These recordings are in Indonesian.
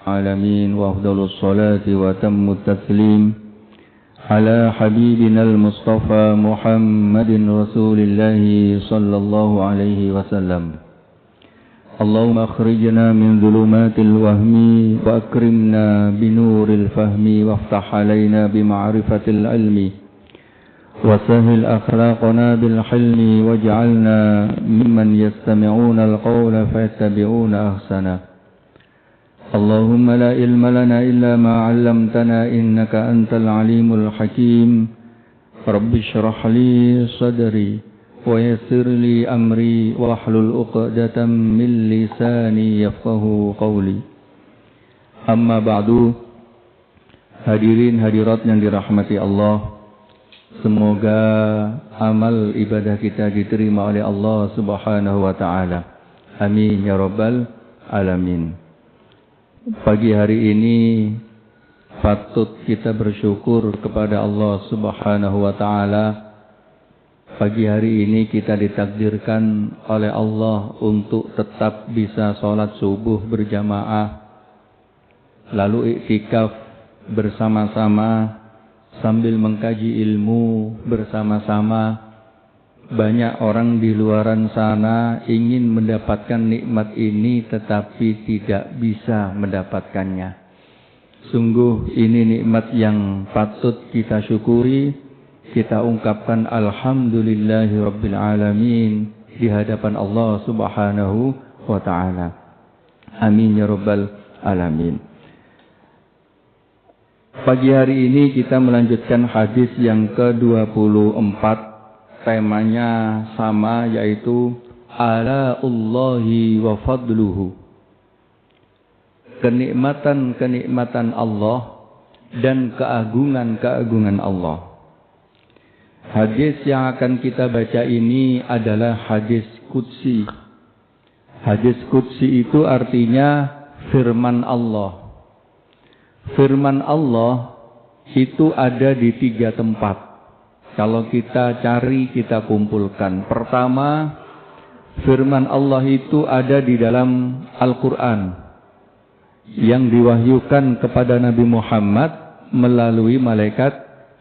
العالمين وأفضل الصلاة وتم التسليم على حبيبنا المصطفى محمد رسول الله صلى الله عليه وسلم. اللهم أخرجنا من ظلمات الوهم وأكرمنا بنور الفهم وافتح علينا بمعرفة العلم وسهل أخلاقنا بالحلم واجعلنا ممن يستمعون القول فيتبعون أحسنه. اللهم لا علم لنا إلا ما علمتنا إنك أنت العليم الحكيم. رب اشرح لي صدري ويسر لي أمري واحلل عقدة من لساني يفقه قولي. Amma ba'du. Hadirin hadirat yang dirahmati Allah, semoga amal ibadah kita diterima oleh Allah Subhanahu wa taala. Amin ya rabbal alamin. Pagi hari ini patut kita bersyukur kepada Allah Subhanahu wa taala. Pagi hari ini kita ditakdirkan oleh Allah untuk tetap bisa sholat subuh berjamaah, lalu iktikaf bersama-sama sambil mengkaji ilmu bersama-sama. Banyak orang di luaran sana ingin mendapatkan nikmat ini tetapi tidak bisa mendapatkannya. Sungguh ini nikmat yang patut kita syukuri. Kita ungkapkan alhamdulillahi rabbil alamin di hadapan Allah Subhanahu wa taala. Amin ya rabbal alamin. Pagi hari ini kita melanjutkan hadis yang ke-24. Temanya sama, yaitu alaullahi wa fadluhu. Kenikmatan-kenikmatan Allah dan keagungan-keagungan Allah. Hadis yang akan kita baca ini adalah hadis qudsi. Hadis qudsi itu artinya firman Allah. Firman Allah itu ada di 3 tempat. Kalau kita cari, kita kumpulkan. Pertama, firman Allah itu ada di dalam Al-Quran yang diwahyukan kepada Nabi Muhammad melalui malaikat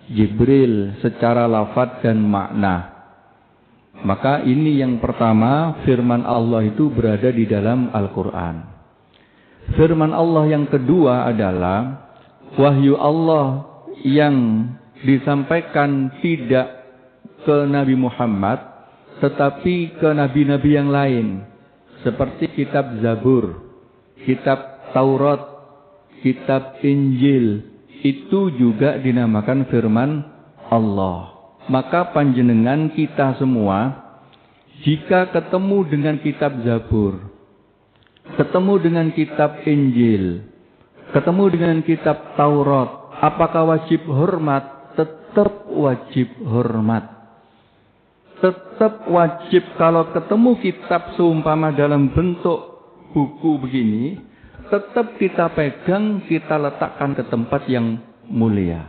Jibril secara lafaz dan makna. Maka ini yang pertama, firman Allah itu berada di dalam Al-Quran. Firman Allah yang kedua adalah wahyu Allah yang disampaikan tidak ke Nabi Muhammad tetapi ke nabi-nabi yang lain, seperti kitab Zabur, kitab Taurat, kitab Injil. Itu juga dinamakan firman Allah. Maka panjenengan kita semua jika ketemu dengan kitab Zabur, ketemu dengan kitab Injil, ketemu dengan kitab Taurat, apakah wajib hormat? Tetap wajib hormat. Tetap wajib kalau ketemu kitab seumpama dalam bentuk buku begini, tetap kita pegang, kita letakkan ke tempat yang mulia.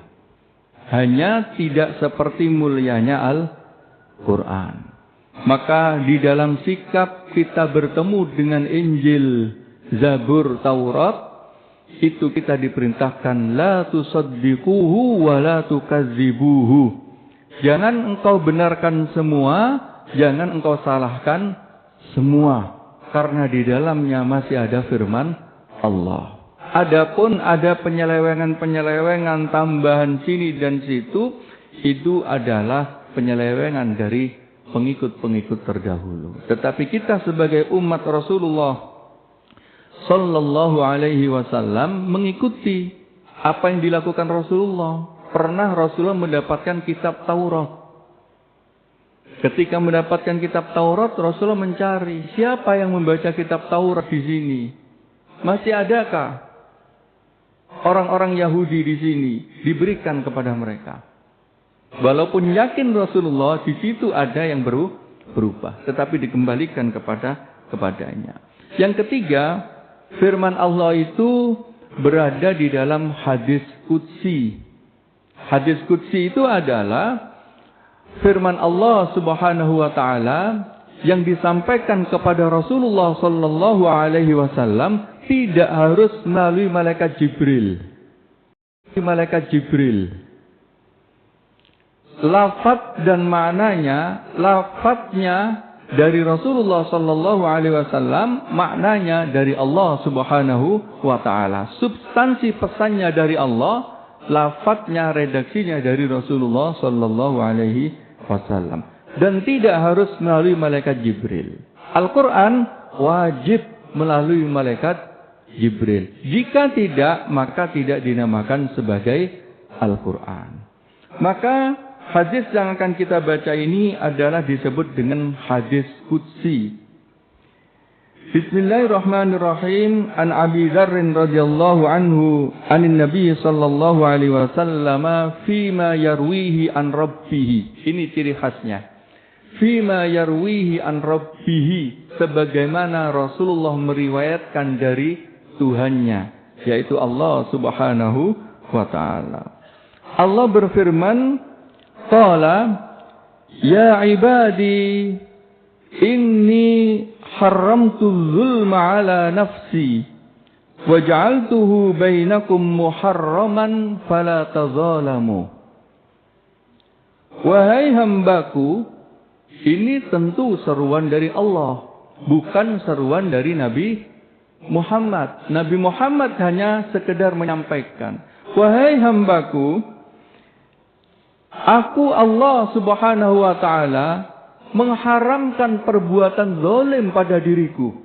Hanya tidak seperti mulianya Al-Quran. Maka di dalam sikap kita bertemu dengan Injil, Zabur, Taurat, itu kita diperintahkan la tusaddiquhu wa la tukadzibuhu. Jangan engkau benarkan semua, jangan engkau salahkan semua, karena di dalamnya masih ada firman Allah. Adapun ada penyelewengan-penyelewengan tambahan sini dan situ, itu adalah penyelewengan dari pengikut-pengikut terdahulu. Tetapi kita sebagai umat Rasulullah Sallallahu alaihi wasallam mengikuti apa yang dilakukan Rasulullah. Pernah Rasulullah mendapatkan kitab Taurat. Ketika mendapatkan kitab Taurat, Rasulullah mencari siapa yang membaca kitab Taurat di sini. Masih adakah orang-orang Yahudi di sini? Diberikan kepada mereka. Walaupun yakin Rasulullah di situ ada yang berubah, tetapi dikembalikan kepadanya. Yang ketiga, firman Allah itu berada di dalam hadis qudsi. Hadis qudsi itu adalah firman Allah Subhanahu wa taala yang disampaikan kepada Rasulullah sallallahu alaihi wasallam tidak harus melalui malaikat Jibril. Malaikat Jibril. Lafaz dan maknanya, lafaznya dari Rasulullah sallallahu alaihi wasallam, maknanya dari Allah Subhanahu wa taala. Substansi pesannya dari Allah, lafaznya, redaksinya dari Rasulullah sallallahu alaihi wasallam. Dan tidak harus melalui malaikat Jibril. Al-Quran wajib melalui malaikat Jibril. Jika tidak, maka tidak dinamakan sebagai Al-Quran. Maka hadis yang akan kita baca ini adalah disebut dengan hadis qudsi. Bismillahirrahmanirrahim. An Abi Dzarrin radhiyallahu anhu anin Nabi sallallahu alaihi wasallam fima yarwihi an rabbih. Ini ciri khasnya. Fima yarwihi an rabbih, sebagaimana Rasulullah meriwayatkan dari Tuhannya, yaitu Allah Subhanahu wa taala. Allah berfirman, qala ya ibadi inni haramtu zulma ala nafsi wa ja'altuhu bainakum muharraman fala tazalamu. Wahai hambaku, ini tentu seruan dari Allah, bukan seruan dari Nabi Muhammad. Nabi Muhammad hanya sekedar menyampaikan, wahai hambaku, aku Allah Subhanahu wa ta'ala mengharamkan perbuatan zalim pada diriku.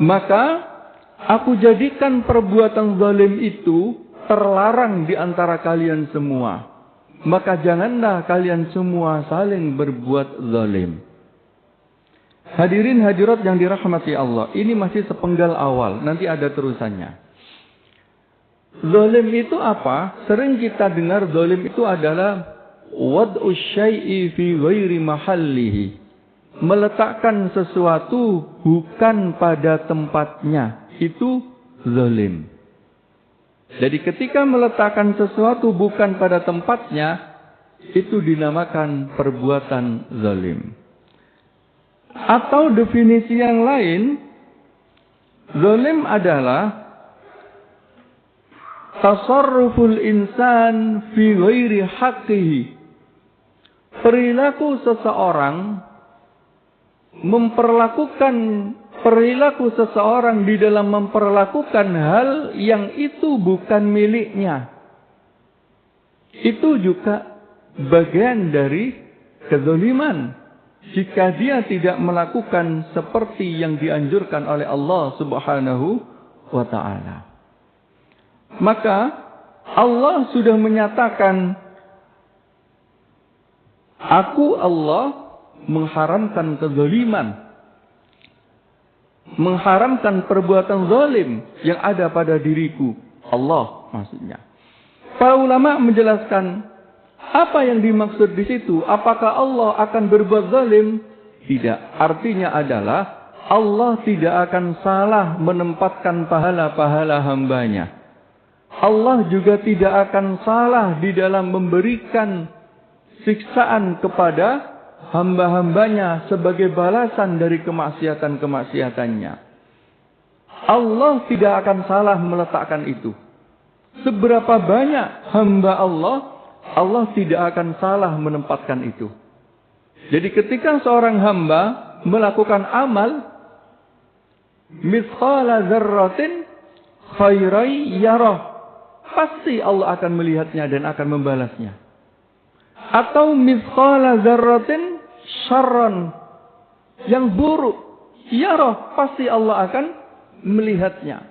Maka aku jadikan perbuatan zalim itu terlarang di antara kalian semua. Maka janganlah kalian semua saling berbuat zalim. Hadirin hadirat yang dirahmati Allah, ini masih sepenggal awal, nanti ada terusannya. Zalim itu apa? Sering kita dengar zalim itu adalah wad'u syai'i fi ghairi mahallihi. Meletakkan sesuatu bukan pada tempatnya, itu zalim. Jadi ketika meletakkan sesuatu bukan pada tempatnya, itu dinamakan perbuatan zalim. Atau definisi yang lain, zalim adalah tasarruful insan fi ghairi haqqihi. Perilaku seseorang di dalam memperlakukan hal yang itu bukan miliknya. Itu juga bagian dari kezaliman. Jika dia tidak melakukan seperti yang dianjurkan oleh Allah Subhanahu wa ta'ala. Maka Allah sudah menyatakan, aku Allah mengharamkan kezaliman, mengharamkan perbuatan zalim yang ada pada diriku. Allah maksudnya. Para ulama menjelaskan apa yang dimaksud di situ. Apakah Allah akan berbuat zalim? Tidak. Artinya adalah Allah tidak akan salah menempatkan pahala-pahala hambanya. Allah juga tidak akan salah di dalam memberikan siksaan kepada hamba-hambanya sebagai balasan dari kemaksiatan-kemaksiatannya. Allah tidak akan salah meletakkan itu. Seberapa banyak hamba Allah, Allah tidak akan salah menempatkan itu. Jadi ketika seorang hamba melakukan amal, mithqala dzarratin khairai yarah, pasti Allah akan melihatnya dan akan membalasnya. Atau mithqala dzarratin syarran, yang buruk, yarah, pasti Allah akan melihatnya.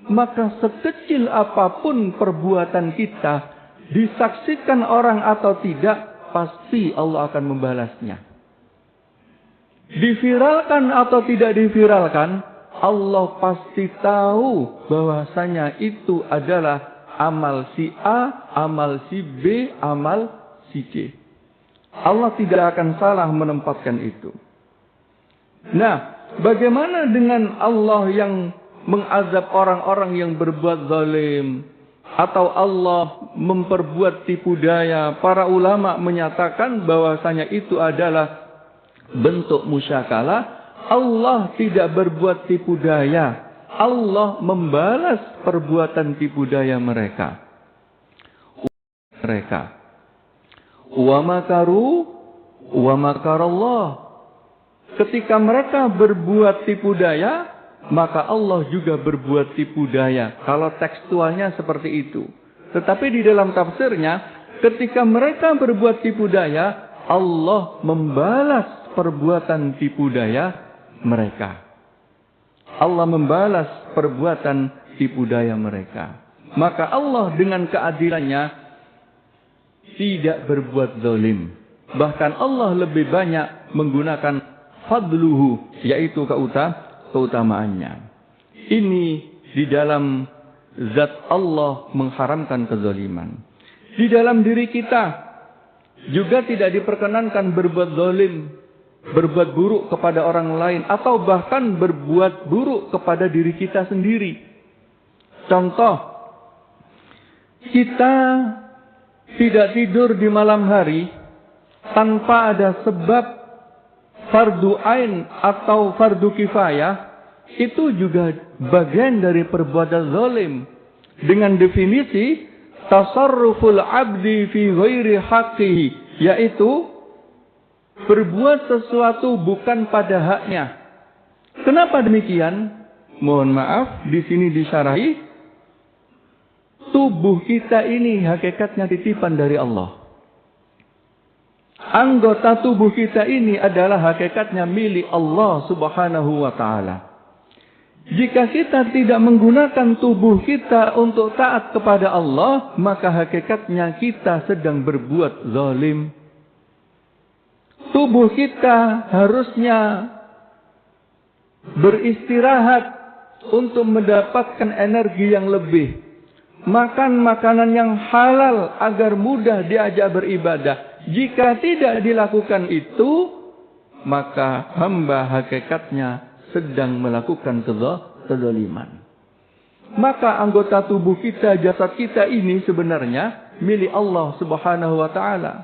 Maka sekecil apapun perbuatan kita, disaksikan orang atau tidak, pasti Allah akan membalasnya. Diviralkan atau tidak diviralkan, Allah pasti tahu bahwasanya itu adalah amal si A, amal si B, amal si C. Allah tidak akan salah menempatkan itu. Nah, bagaimana dengan Allah yang mengazab orang-orang yang berbuat zalim? Atau Allah memperbuat tipu daya? Para ulama menyatakan bahwasanya itu adalah bentuk musyakalah, Allah tidak berbuat tipu daya. Allah membalas perbuatan tipu daya mereka. Wa makaru wa makarallah. Ketika mereka berbuat tipu daya, maka Allah juga berbuat tipu daya. Kalau tekstualnya seperti itu. Tetapi di dalam tafsirnya, ketika mereka berbuat tipu daya, Allah membalas perbuatan tipu daya mereka. Allah membalas perbuatan tipu daya mereka. Maka Allah dengan keadilannya tidak berbuat zalim. Bahkan Allah lebih banyak menggunakan fadluhu, yaitu keutamaannya. Ini di dalam zat Allah mengharamkan kezaliman. Di dalam diri kita juga tidak diperkenankan berbuat zalim, berbuat buruk kepada orang lain, atau bahkan berbuat buruk kepada diri kita sendiri. Contoh, kita tidak tidur di malam hari tanpa ada sebab fardu ain atau fardu kifayah, itu juga bagian dari perbuatan zalim. Dengan definisi tasarruful abdi fi ghairi haqqihi, yaitu berbuat sesuatu bukan pada haknya. Kenapa demikian? Mohon maaf, di sini disyarahi, tubuh kita ini hakikatnya titipan dari Allah. Anggota tubuh kita ini adalah hakikatnya milik Allah Subhanahu wa ta'ala. Jika kita tidak menggunakan tubuh kita untuk taat kepada Allah, maka hakikatnya kita sedang berbuat zalim. Tubuh kita harusnya beristirahat untuk mendapatkan energi yang lebih. Makan makanan yang halal agar mudah diajak beribadah. Jika tidak dilakukan itu, maka hamba hakikatnya sedang melakukan kezaliman. Maka anggota tubuh kita, jasad kita ini sebenarnya milik Allah Subhanahu wa ta'ala.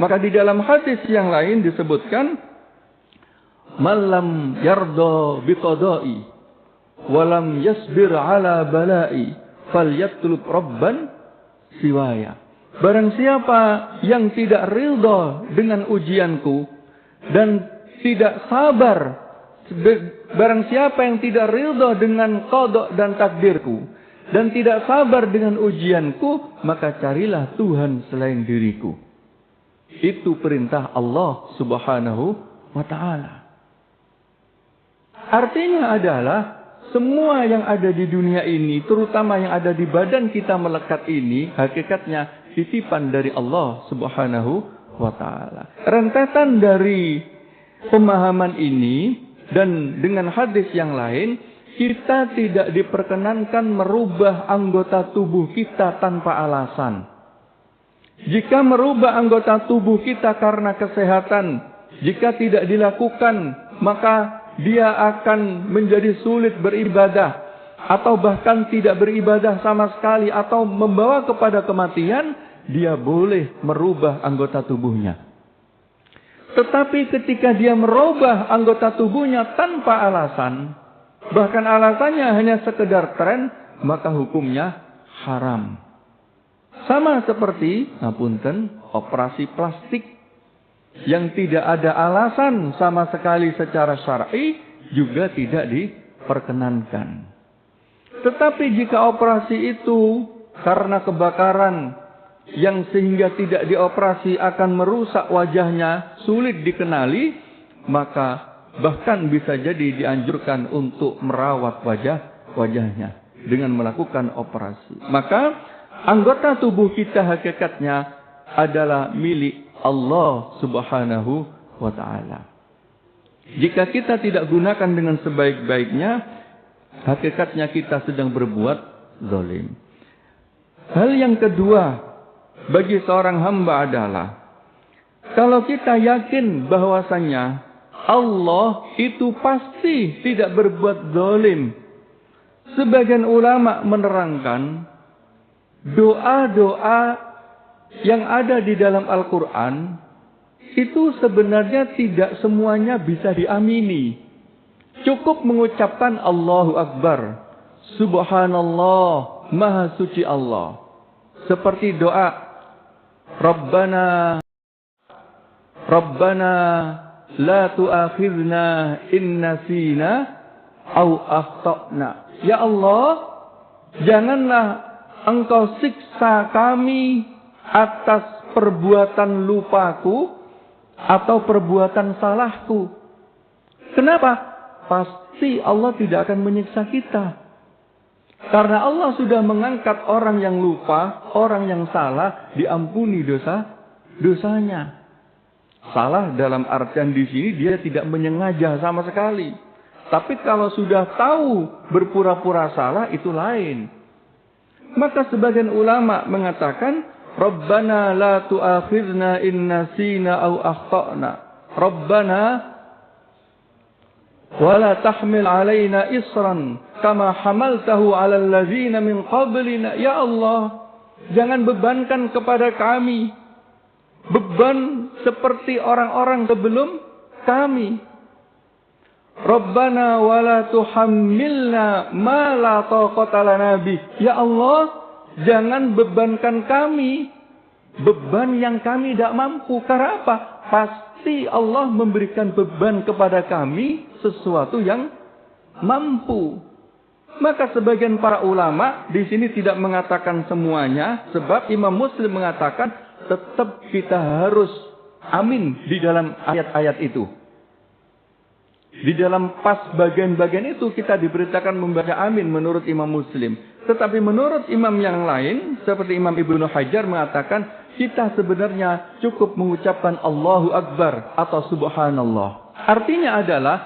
Maka di dalam hadis yang lain disebutkan, "Malam yarda biqada'i walam yasbir ala bala'i falyatlub rabban siwaya." Barang siapa yang tidak ridha dengan ujianku dan tidak sabar, barang siapa yang tidak ridha dengan qada dan takdirku dan tidak sabar dengan ujianku, maka carilah Tuhan selain diriku. Itu perintah Allah Subhanahu wa ta'ala. Artinya adalah semua yang ada di dunia ini, terutama yang ada di badan kita melekat ini, hakikatnya titipan dari Allah Subhanahu wa ta'ala. Rentetan dari pemahaman ini dan dengan hadis yang lain, kita tidak diperkenankan merubah anggota tubuh kita tanpa alasan. Jika merubah anggota tubuh kita karena kesehatan, jika tidak dilakukan, maka dia akan menjadi sulit beribadah, atau bahkan tidak beribadah sama sekali, atau membawa kepada kematian. Dia boleh merubah anggota tubuhnya. Tetapi ketika dia merubah anggota tubuhnya tanpa alasan, bahkan alasannya hanya sekedar tren, maka hukumnya haram. Sama seperti operasi plastik yang tidak ada alasan sama sekali secara syar'i juga tidak diperkenankan. Tetapi jika operasi itu karena kebakaran yang sehingga tidak dioperasi akan merusak wajahnya, sulit dikenali, maka bahkan bisa jadi dianjurkan untuk merawat wajahnya dengan melakukan operasi. Maka anggota tubuh kita hakikatnya adalah milik Allah Subhanahu wa ta'ala. Jika kita tidak gunakan dengan sebaik-baiknya, hakikatnya kita sedang berbuat zalim. Hal yang kedua bagi seorang hamba adalah, kalau kita yakin bahwasanya Allah itu pasti tidak berbuat zalim. Sebagian ulama menerangkan doa-doa yang ada di dalam Al-Quran itu sebenarnya tidak semuanya bisa diamini. Cukup mengucapkan Allahu Akbar, Subhanallah, Maha Suci Allah. Seperti doa Rabbana la tu'akhidna in nasina au akhtana. Ya Allah, janganlah Engkau siksa kami atas perbuatan lupaku atau perbuatan salahku. Kenapa? Pasti Allah tidak akan menyiksa kita. Karena Allah sudah mengangkat orang yang lupa, orang yang salah, diampuni dosanya. Salah dalam artian di sini dia tidak menyengaja sama sekali. Tapi kalau sudah tahu berpura-pura salah itu lain. Maka sebagian ulama mengatakan, Rabbana la tu'akhidna in nasina au akhtana. Rabbana wala tahmil alaina isran kama hamaltahu 'alal ladzina min qablina. Ya Allah, jangan bebankan kepada kami beban seperti orang-orang sebelum kami. Rabbana wala tuhammilna ma la taqata lana bih. Ya Allah, jangan bebankan kami beban yang kami tidak mampu. Karena apa? Pasti Allah memberikan beban kepada kami sesuatu yang mampu. Maka sebagian para ulama di sini tidak mengatakan semuanya, sebab Imam Muslim mengatakan tetap kita harus amin di dalam ayat-ayat itu. Di dalam pas bagian-bagian itu kita diberitakan membaca amin menurut Imam Muslim. Tetapi menurut imam yang lain, seperti Imam Ibnu Hajar mengatakan, kita sebenarnya cukup mengucapkan Allahu Akbar atau Subhanallah. Artinya adalah,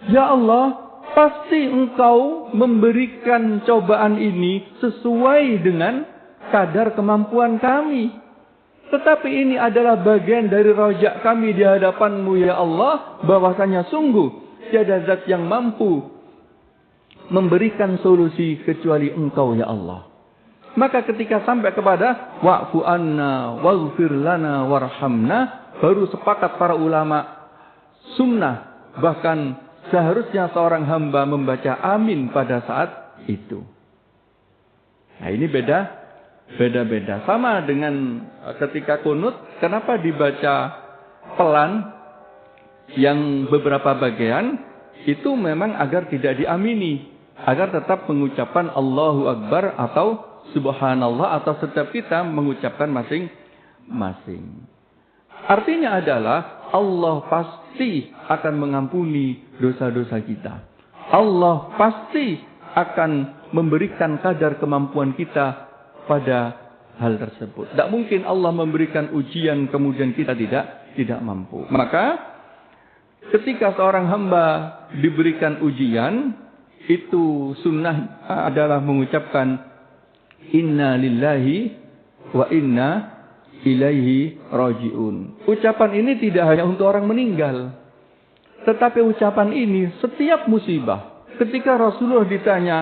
ya Allah, pasti Engkau memberikan cobaan ini sesuai dengan kadar kemampuan kami. Tetapi ini adalah bagian dari rojak kami di hadapan-Mu ya Allah, bahwasanya sungguh tiada zat yang mampu memberikan solusi kecuali Engkau ya Allah. Maka ketika sampai kepada wa'fu anna waghfir lana warhamna, baru sepakat para ulama sunnah, bahkan seharusnya seorang hamba membaca amin pada saat itu. Nah ini beda-beda. Sama dengan ketika kunut, kenapa dibaca pelan yang beberapa bagian, itu memang agar tidak diamini, agar tetap mengucapkan Allahu Akbar atau Subhanallah, atau setiap kita mengucapkan masing-masing. Artinya adalah Allah pasti akan mengampuni dosa-dosa kita. Allah pasti akan memberikan kadar kemampuan kita pada hal tersebut. Tidak mungkin Allah memberikan ujian kemudian kita tidak mampu. Maka ketika seorang hamba diberikan ujian, itu sunnah adalah mengucapkan Inna lillahi wa inna ilaihi raji'un. Ucapan ini tidak hanya untuk orang meninggal, tetapi ucapan ini setiap musibah. Ketika Rasulullah ditanya,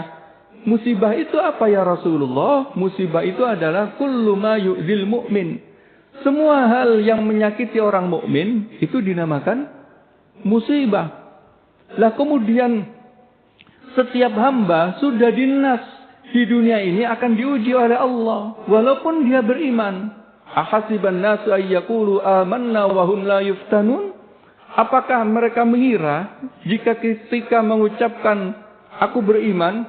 musibah itu apa ya Rasulullah? Musibah itu adalah kullu ma yu'dil mu'min. Semua hal yang menyakiti orang mukmin itu dinamakan musibah. Lah kemudian setiap hamba sudah dinas di dunia ini akan diuji oleh Allah walaupun dia beriman. Ahasiban nasu ayyaqulu amanna wa hum la yuftanun? Apakah mereka mengira jika ketika mengucapkan aku beriman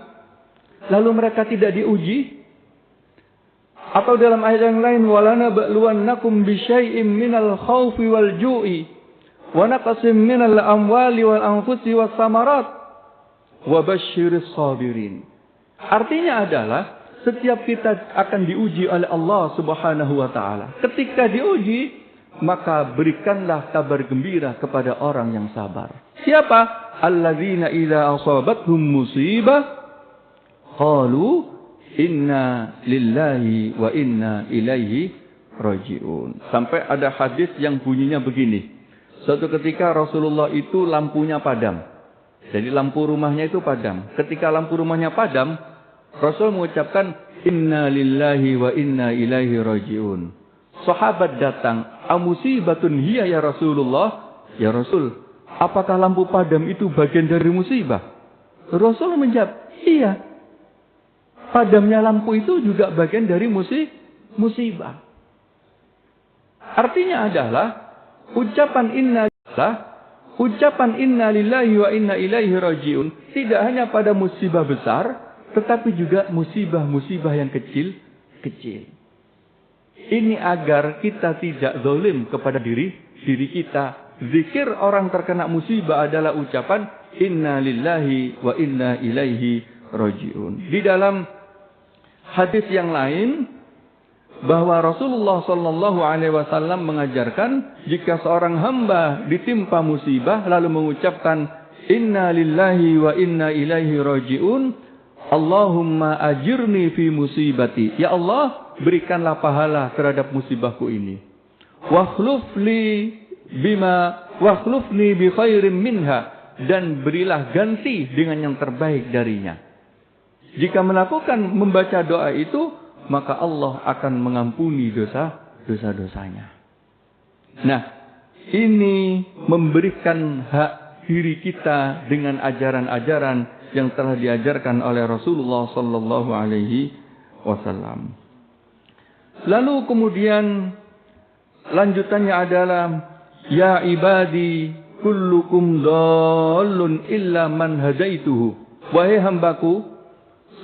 lalu mereka tidak diuji? Atau dalam ayat yang lain, walana ba'luwannakum bisyai'im minal khawfi wal ju'i wa naqasim minal amwali wal anfusi was samarat wa basyiris sabirin. Artinya adalah setiap kita akan diuji oleh Allah Subhanahu wa taala. Ketika diuji, maka berikanlah kabar gembira kepada orang yang sabar. Siapa? Alladzina idza asabathum musibah qalu inna lillahi wa inna ilaihi raji'un. Sampai ada hadis yang bunyinya begini. Suatu ketika Rasulullah itu lampunya padam. Jadi lampu rumahnya itu padam. Ketika lampu rumahnya padam, Rasul mengucapkan inna lillahi wa inna ilaihi raji'un. sahabat datang, "Amusibatun hiya ya Rasulullah?" "Ya Rasul, apakah lampu padam itu bagian dari musibah?" Rasul menjawab, "Iya. Padamnya lampu itu juga bagian dari musibah." Artinya adalah ucapan inna lillahi wa inna ilaihi rajiun tidak hanya pada musibah besar, tetapi juga musibah-musibah yang kecil-kecil. Ini agar kita tidak zalim kepada diri kita. Zikir orang terkena musibah adalah ucapan inna lillahi wa inna ilaihi rajiun. Di dalam hadis yang lain bahwa Rasulullah Shallallahu Alaihi Wasallam mengajarkan jika seorang hamba ditimpa musibah lalu mengucapkan inna lillahi wa inna ilaihi rajiun, Allahumma ajirni fi musibati, ya Allah berikanlah pahala terhadap musibahku ini, wakhlufni bi khairin minha, dan berilah ganti dengan yang terbaik darinya. Jika membaca doa itu, maka Allah akan mengampuni dosa-dosanya. Nah, ini memberikan hak diri kita dengan ajaran-ajaran yang telah diajarkan oleh Rasulullah Sallallahu Alaihi Wasallam. Lalu kemudian lanjutannya adalah ya ibadi kullukum dhallun illa man hadaituhu. Wahai hambaku,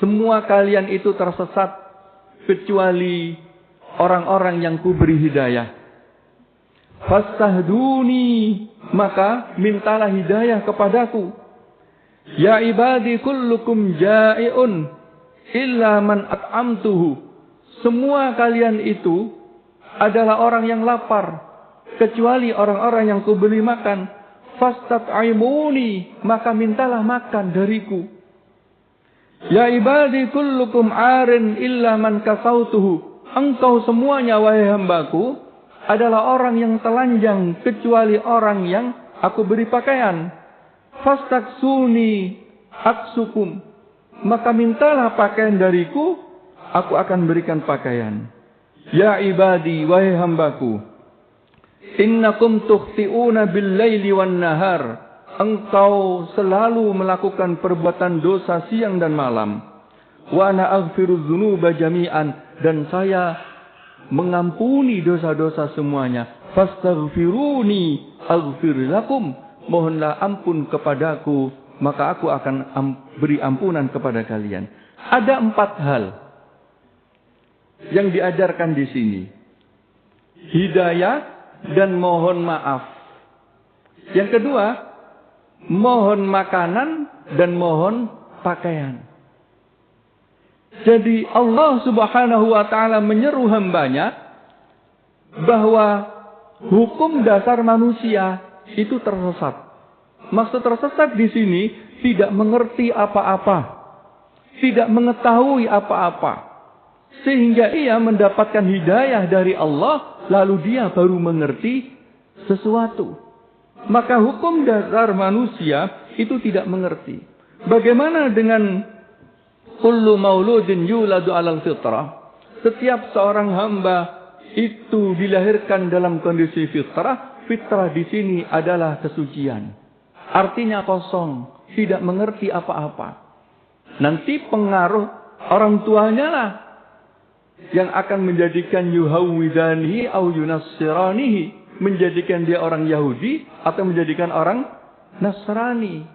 semua kalian itu tersesat kecuali orang-orang yang kuberi hidayah. Fastahduni, maka mintalah hidayah kepadaku. Ya ibadi kullukum ja'iun illa man at'amtuhu. Semua kalian itu adalah orang yang lapar, kecuali orang-orang yang kuberi makan. Fastat'imuni, maka mintalah makan dariku. Ya ibadi kullukum arin illa man kasautuhu. Engkau semuanya wahai hambaku adalah orang yang telanjang kecuali orang yang aku beri pakaian. Fastaksuni aksukum, maka mintalah pakaian dariku, aku akan berikan pakaian. Ya ibadi wahai hambaku, innakum tukhti'una bil laili wan nahar. Engkau selalu melakukan perbuatan dosa siang dan malam. Wa ana aghfiru dzunuba jami'an, dan saya mengampuni dosa-dosa semuanya. Fastaghfiruni aghfir lakum, mohonlah ampun kepadaku, maka aku akan beri ampunan kepada kalian. Ada 4 hal yang diajarkan di sini. Hidayah dan mohon maaf. Yang kedua, mohon makanan dan mohon pakaian. Jadi Allah Subhanahu wa taala menyeru hambanya bahwa hukum dasar manusia itu tersesat. Maksud tersesat di sini tidak mengerti apa-apa, tidak mengetahui apa-apa, sehingga ia mendapatkan hidayah dari Allah lalu dia baru mengerti sesuatu. Maka hukum dasar manusia itu tidak mengerti. Bagaimana dengan kullu mauludin yuladu alal fitrah? Setiap seorang hamba itu dilahirkan dalam kondisi fitrah. Fitrah di sini adalah kesucian. Artinya kosong, tidak mengerti apa-apa. Nanti pengaruh orang tuanya lah yang akan menjadikan yuhawwidanihi au yunassiranihi, menjadikan dia orang Yahudi atau menjadikan orang Nasrani.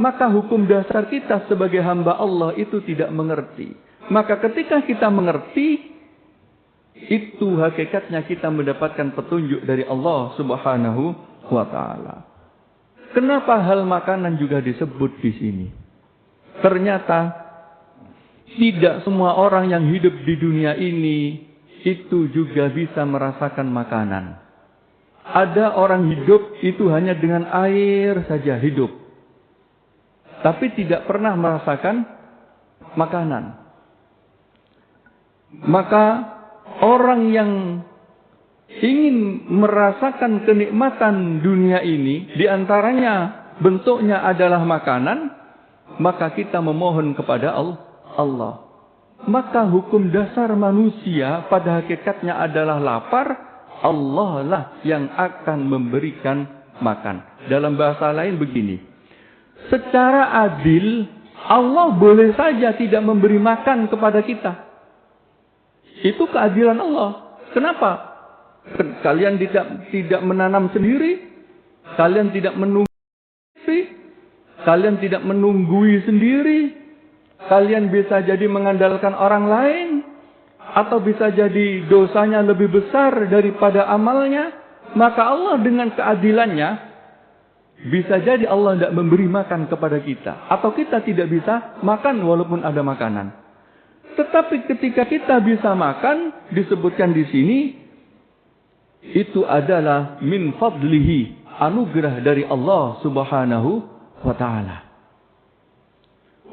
Maka hukum dasar kita sebagai hamba Allah itu tidak mengerti. Maka ketika kita mengerti, itu hakikatnya kita mendapatkan petunjuk dari Allah Subhanahu wa taala. Kenapa hal makanan juga disebut di sini? Ternyata tidak semua orang yang hidup di dunia ini itu juga bisa merasakan makanan. Ada orang hidup itu hanya dengan air saja hidup, tapi tidak pernah merasakan makanan. Maka orang yang ingin merasakan kenikmatan dunia ini, diantaranya bentuknya adalah makanan, maka kita memohon kepada Allah. maka hukum dasar manusia pada hakikatnya adalah lapar. Allah lah yang akan memberikan makan. Dalam bahasa lain begini, secara adil Allah boleh saja tidak memberi makan kepada kita. Itu keadilan Allah. Kenapa? Kalian tidak menanam sendiri, kalian tidak menunggu sendiri, kalian tidak menunggui sendiri, kalian bisa jadi mengandalkan orang lain, atau bisa jadi dosanya lebih besar daripada amalnya. Maka Allah dengan keadilannya, bisa jadi Allah tidak memberi makan kepada kita, atau kita tidak bisa makan walaupun ada makanan. Tetapi ketika kita bisa makan, disebutkan di sini, itu adalah min fadlihi, anugerah dari Allah Subhanahu wa ta'ala.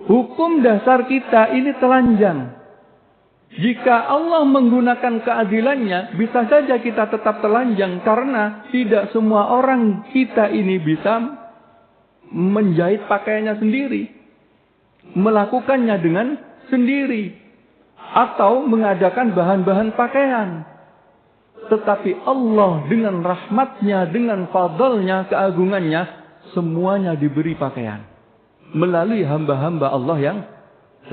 Hukum dasar kita ini telanjang. Jika Allah menggunakan keadilannya, bisa saja kita tetap telanjang karena tidak semua orang kita ini bisa menjahit pakaiannya sendiri, melakukannya dengan sendiri, atau mengadakan bahan-bahan pakaian. Tetapi Allah dengan rahmatnya, dengan fadlnya, keagungannya, semuanya diberi pakaian melalui hamba-hamba Allah yang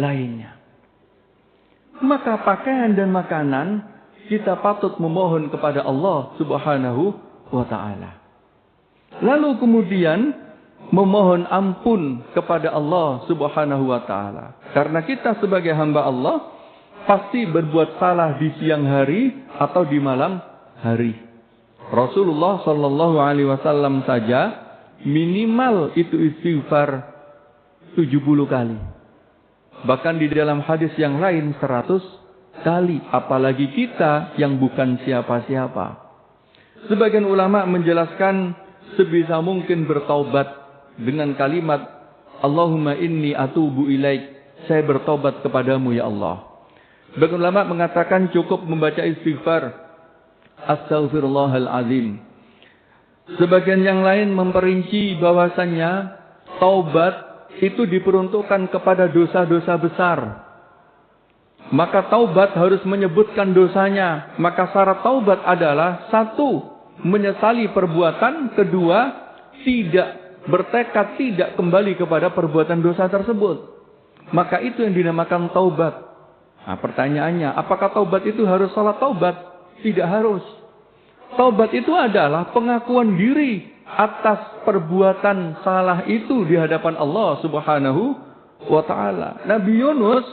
lainnya. Maka pakaian dan makanan kita patut memohon kepada Allah Subhanahu wa ta'ala. Lalu kemudian memohon ampun kepada Allah Subhanahu wa ta'ala. Karena kita sebagai hamba Allah pasti berbuat salah di siang hari atau di malam hari. Rasulullah sallallahu alaihi wasallam saja minimal itu istighfar 70 kali. Bahkan di dalam hadis yang lain 100 kali. Apalagi kita yang bukan siapa-siapa. Sebagian ulama menjelaskan sebisa mungkin bertaubat dengan kalimat Allahumma inni atubu ilaik. Saya bertobat kepadamu ya Allah. Sebagian ulama mengatakan cukup membaca istighfar Astaghfirullahalazim. Sebagian yang lain memperinci bahwasannya taubat itu diperuntukkan kepada dosa-dosa besar. Maka taubat harus menyebutkan dosanya. Maka syarat taubat adalah 1. Menyesali perbuatan. 2. Tidak bertekad tidak kembali kepada perbuatan dosa tersebut. Maka itu yang dinamakan taubat. Nah, pertanyaannya, apakah taubat itu harus salat taubat? Tidak harus. Taubat itu adalah pengakuan diri atas perbuatan salah itu di hadapan Allah Subhanahu wa ta'ala. Nabi Yunus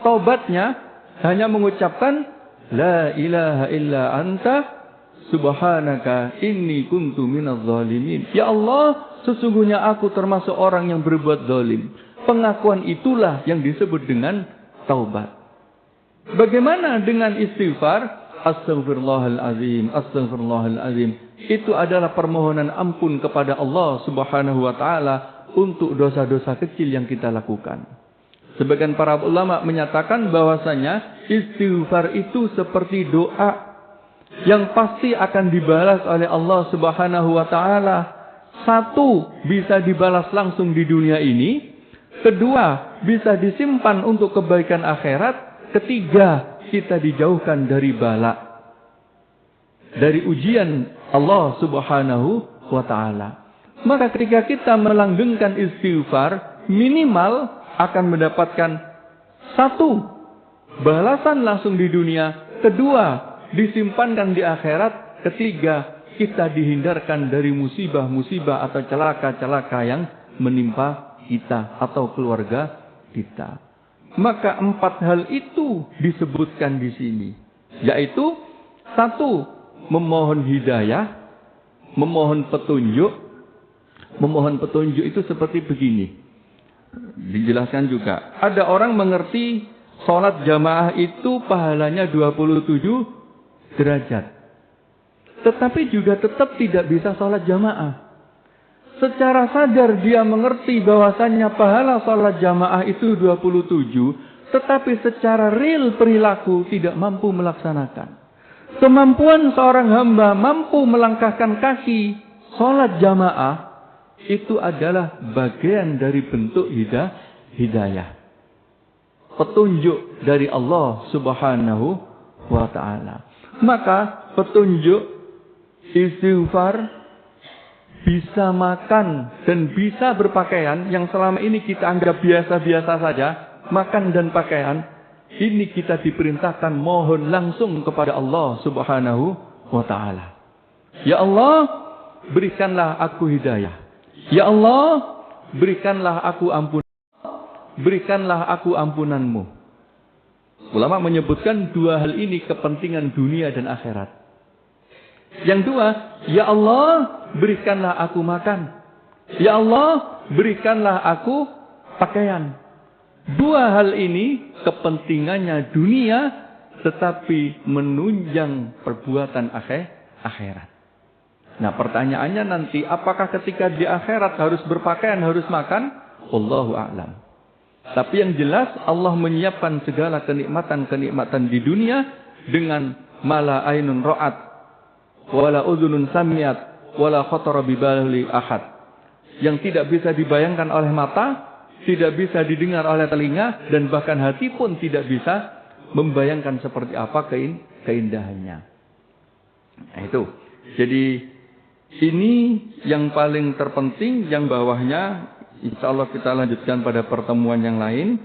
taubatnya hanya mengucapkan la ilaha illa anta subhanaka inni kuntu minadz zalimin. Ya Allah, sesungguhnya aku termasuk orang yang berbuat zalim. Pengakuan itulah yang disebut dengan taubat. Bagaimana dengan istighfar? Astaghfirullahalazim, astaghfirullahalazim. Itu adalah permohonan ampun kepada Allah Subhanahu wa ta'ala untuk dosa-dosa kecil yang kita lakukan. Sebagian para ulama menyatakan bahwasanya istighfar itu seperti doa yang pasti akan dibalas oleh Allah Subhanahu wa ta'ala. 1, bisa dibalas langsung di dunia ini. 2, bisa disimpan untuk kebaikan akhirat. 3, kita dijauhkan dari bala, dari ujian Allah Subhanahu wa ta'ala. Maka ketika kita melanggengkan istighfar, minimal akan mendapatkan 1, balasan langsung di dunia. 2, disimpankan di akhirat. 3, kita dihindarkan dari musibah-musibah atau celaka-celaka yang menimpa kita atau keluarga kita. Maka 4 hal itu disebutkan di sini. Yaitu 1, memohon hidayah, memohon petunjuk. Memohon petunjuk itu seperti begini. Dijelaskan juga. Ada orang mengerti sholat jamaah itu pahalanya 27 derajat. Tetapi juga tetap tidak bisa sholat jamaah. Secara sadar dia mengerti bahwasannya pahala sholat jamaah itu 27. Tetapi secara real perilaku tidak mampu melaksanakan. Kemampuan seorang hamba mampu melangkahkan kaki sholat jamaah itu adalah bagian dari bentuk hidayah. petunjuk dari Allah Subhanahu wa ta'ala. Maka petunjuk istighfar, bisa makan dan bisa berpakaian yang selama ini kita anggap biasa-biasa saja, makan dan pakaian, ini kita diperintahkan mohon langsung kepada Allah Subhanahu wa ta'ala. Ya Allah, berikanlah aku hidayah. Ya Allah, berikanlah aku ampun. Berikanlah aku ampunanmu. Ulama menyebutkan dua hal ini kepentingan dunia dan akhirat. Yang dua, ya Allah, berikanlah aku makan. Ya Allah, berikanlah aku pakaian. Dua hal ini kepentingannya dunia, tetapi menunjang perbuatan akhirat. Nah, pertanyaannya nanti, apakah ketika di akhirat harus berpakaian, harus makan? Wallahu a'lam. Tapi yang jelas Allah menyiapkan segala kenikmatan-kenikmatan di dunia dengan mala ainun ra'at wala udhunun samiat wala khatara bi bali ahad. Yang tidak bisa dibayangkan oleh mata, tidak bisa didengar oleh telinga, dan bahkan hati pun tidak bisa membayangkan seperti apa keindahannya. Nah, itu. Jadi ini yang paling terpenting, yang bawahnya insya Allah kita lanjutkan pada pertemuan yang lain,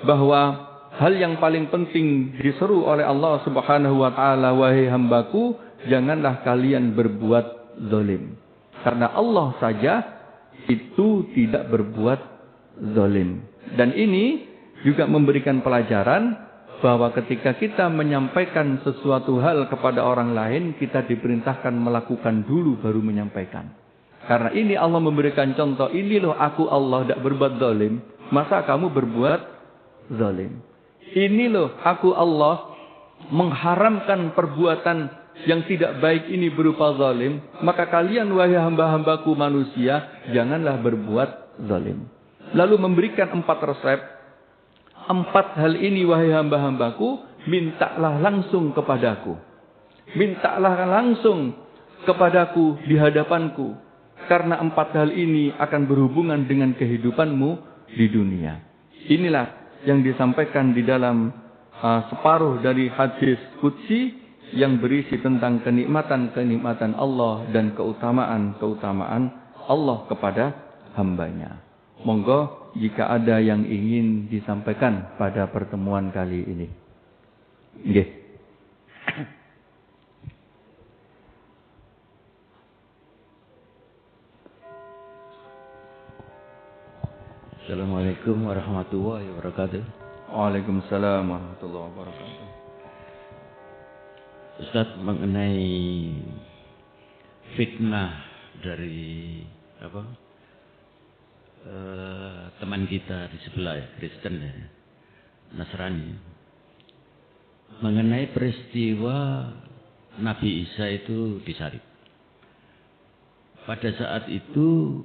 bahwa hal yang paling penting diseru oleh Allah Subhanahu wa ta'ala, wahai hambaku, janganlah kalian berbuat zalim. Karena Allah saja itu tidak berbuat zalim. Dan ini juga memberikan pelajaran bahwa ketika kita menyampaikan sesuatu hal kepada orang lain, kita diperintahkan melakukan dulu baru menyampaikan. Karena ini Allah memberikan contoh, ini loh aku Allah tidak berbuat zalim, masa kamu berbuat zalim? Ini loh aku Allah mengharamkan perbuatan yang tidak baik ini berupa zalim, maka kalian wahai hamba-hambaku manusia, janganlah berbuat zalim. Lalu memberikan 4 resep, 4 hal ini wahai hamba-hambaku, mintalah langsung kepadaku. Mintalah langsung kepadaku di hadapanku. Karena 4 hal ini akan berhubungan dengan kehidupanmu di dunia. Inilah yang disampaikan di dalam separuh dari hadis qudsi yang berisi tentang kenikmatan-kenikmatan Allah dan keutamaan-keutamaan Allah kepada hambanya. Monggo jika ada yang ingin disampaikan pada pertemuan kali ini. Nggih. Assalamualaikum warahmatullahi wabarakatuh. Waalaikumsalam warahmatullahi wabarakatuh. Ustaz, mengenai fitnah dari teman kita di sebelah ya, Kristen ya, Nasrani, mengenai peristiwa Nabi Isa itu disalib. Pada saat itu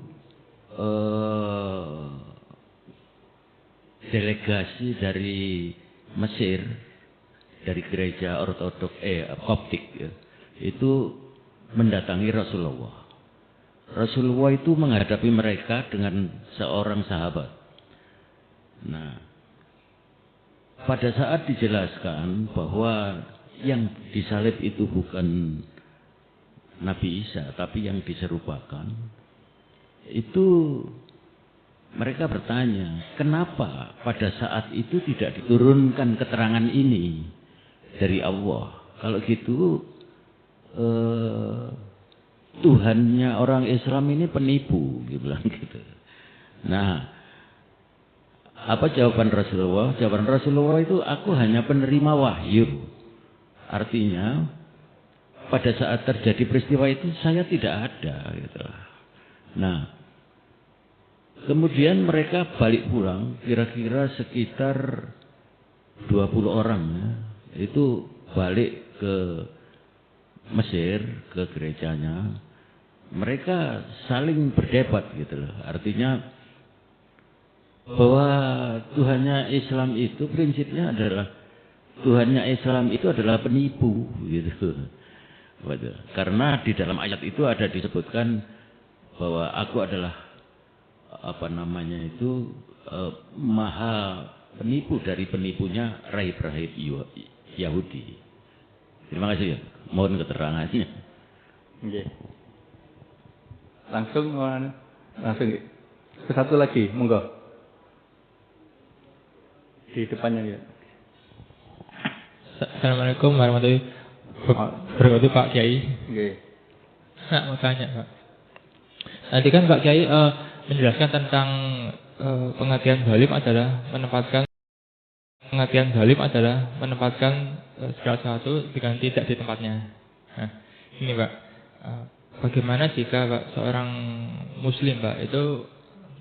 delegasi dari Mesir, dari gereja ortodok Koptik ya, itu mendatangi Rasulullah. Rasulullah itu menghadapi mereka dengan seorang sahabat. Nah, pada saat dijelaskan bahwa yang disalib itu bukan Nabi Isa, tapi yang diserupakan, itu mereka bertanya, kenapa pada saat itu tidak diturunkan keterangan ini dari Allah? Kalau gitu, Tuhannya orang Islam ini penipu, dia bilang gitu. Nah, apa jawaban Rasulullah? Jawaban Rasulullah itu, aku hanya penerima wahyu. Artinya, pada saat terjadi peristiwa itu, saya tidak ada. Gitu. Nah, kemudian mereka balik pulang, kira-kira sekitar 20 orang ya, itu balik ke Mesir, ke gerejanya. Mereka saling berdebat gitu loh. Artinya bahwa Tuhannya Islam itu prinsipnya adalah, Tuhannya Islam itu adalah penipu gitu. Karena di dalam ayat itu ada disebutkan bahwa aku adalah maha penipu dari penipunya rahib-rahib Yahudi. Terima kasih ya. Mohon keterangannya. Nggih. Langsung satu lagi, monggo. Di depannya ya. Assalamualaikum warahmatullahi wabarakatuh Pak Kiai. Nggih. Nah, mau tanya Pak. Nanti kan Pak Kiai menjelaskan tentang pengertian zalim adalah menempatkan segala sesuatu dengan tidak di tempatnya. Nah, ini Pak, bagaimana jika Pak seorang Muslim Pak itu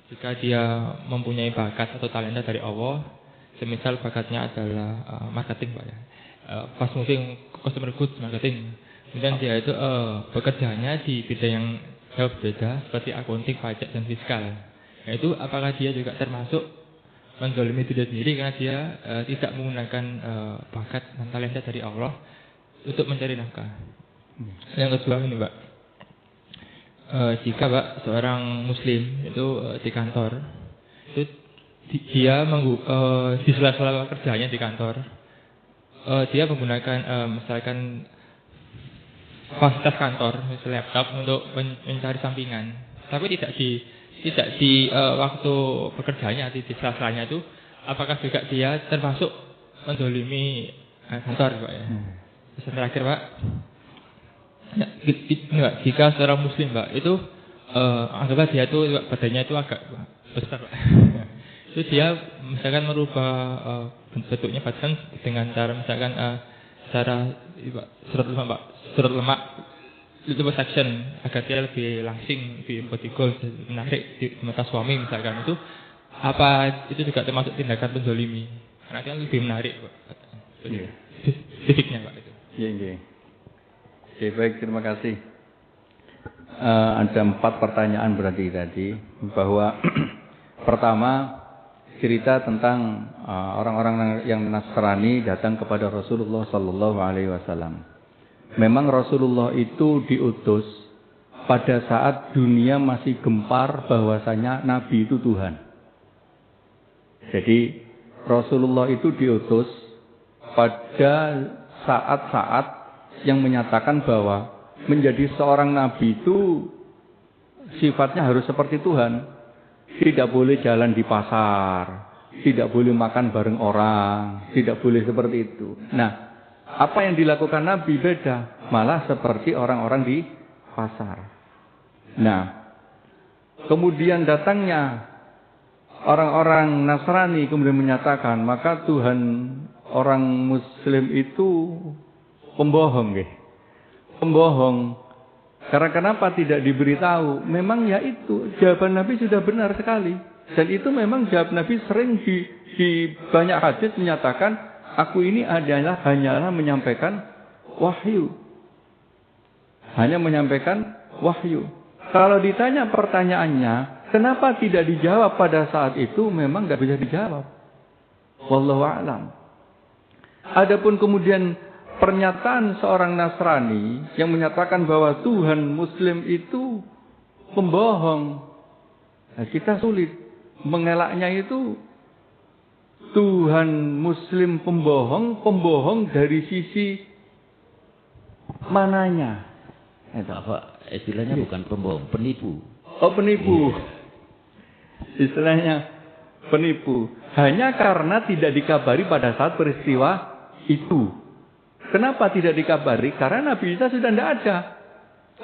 jika dia mempunyai bakat atau talenta dari Allah, semisal bakatnya adalah marketing Pak ya, fast moving consumer goods marketing, kemudian dia itu bekerjanya di bidang yang jauh berbeda seperti akunting, pajak dan fiskal. Nah, itu apakah dia juga termasuk menzalimi diri sendiri karena dia tidak menggunakan bakat dan talenta dari Allah untuk mencari nafkah. Yang kedua ini Pak, jika Pak seorang Muslim itu di kantor, itu dia di sela-sela kerjanya di kantor, dia menggunakan misalkan fasilitas kantor, misalnya laptop untuk mencari sampingan, tapi tidak di waktu bekerjanya, di sela-selanya itu, apakah juga dia termasuk menzalimi kantor Pak ya? Terus yang terakhir Pak, ya, jika seorang Muslim Pak itu anggaplah dia itu badannya itu agak besar Pak. Itu dia misalkan merubah bentuknya badan dengan cara misalkan cara surut lemak liposuction agar dia lebih langsing, lebih body goal, menarik di mata suami misalkan, itu apa itu juga termasuk tindakan penzalimi? Karena dia lebih menarik Pak. Spesifiknya Pak itu. Iya. Oke, baik, terima kasih. Ada 4 pertanyaan berarti tadi, bahwa pertama cerita tentang orang-orang yang Nasrani datang kepada Rasulullah Sallallahu Alaihi Wasallam. Memang Rasulullah itu diutus pada saat dunia masih gempar bahwasanya Nabi itu Tuhan. Jadi Rasulullah itu diutus pada saat-saat yang menyatakan bahwa menjadi seorang Nabi itu sifatnya harus seperti Tuhan. Tidak boleh jalan di pasar, tidak boleh makan bareng orang, tidak boleh seperti itu. Nah, apa yang dilakukan Nabi beda, malah seperti orang-orang di pasar. Nah, kemudian datangnya orang-orang Nasrani kemudian menyatakan, maka Tuhan orang Muslim itu pembohong, pembohong. Karena kenapa tidak diberitahu? Memang ya itu, jawaban Nabi sudah benar sekali. Dan itu memang jawab Nabi sering di banyak hadis menyatakan, aku ini hanyalah menyampaikan wahyu. Hanya menyampaikan wahyu. Kalau ditanya pertanyaannya, kenapa tidak dijawab pada saat itu? Memang nggak bisa dijawab. Wallahu a'lam. Adapun kemudian pernyataan seorang Nasrani yang menyatakan bahwa Tuhan Muslim itu pembohong. Nah, kita sulit mengelaknya itu. Tuhan Muslim pembohong dari sisi mananya? Itu apa istilahnya? Bukan pembohong, penipu. Oh, penipu. Istilahnya penipu. Hanya karena tidak dikabari pada saat peristiwa itu. Kenapa tidak dikabari? Karena Nabi Isa sudah tidak ada.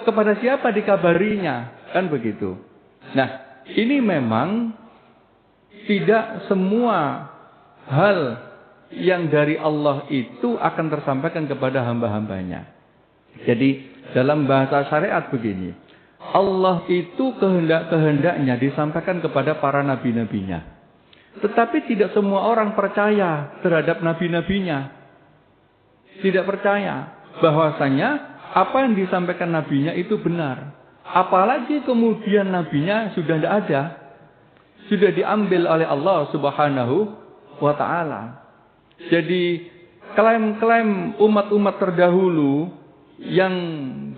Kepada siapa dikabarinya? Kan begitu. Nah, ini memang tidak semua hal yang dari Allah itu akan tersampaikan kepada hamba-hambanya. Jadi, dalam bahasa syariat begini. Allah itu kehendak-kehendaknya disampaikan kepada para nabi-nabinya. Tetapi tidak semua orang percaya terhadap nabi-nabinya. Tidak percaya bahwasanya apa yang disampaikan nabinya itu benar. Apalagi kemudian nabinya sudah tidak ada. Sudah diambil oleh Allah Subhanahu wa ta'ala. Jadi klaim-klaim umat-umat terdahulu yang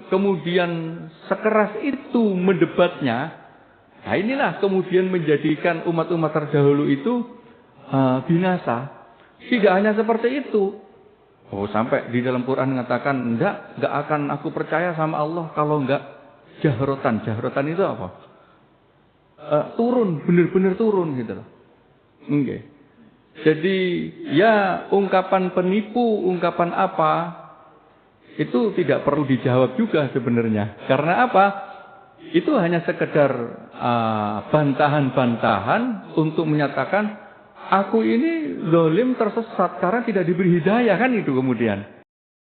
kemudian sekeras itu mendebatnya, nah inilah kemudian menjadikan umat-umat terdahulu itu binasa. Tidak hanya seperti itu. Oh, sampai di dalam Quran mengatakan enggak akan aku percaya sama Allah kalau enggak jahrotan. Jahrotan itu apa? Turun, benar-benar turun gitu loh. Okay. Jadi ya ungkapan penipu, ungkapan apa itu tidak perlu dijawab juga sebenarnya. Karena apa? Itu hanya sekedar bantahan-bantahan untuk menyatakan aku ini zalim tersesat karena tidak diberi hidayah, kan itu kemudian.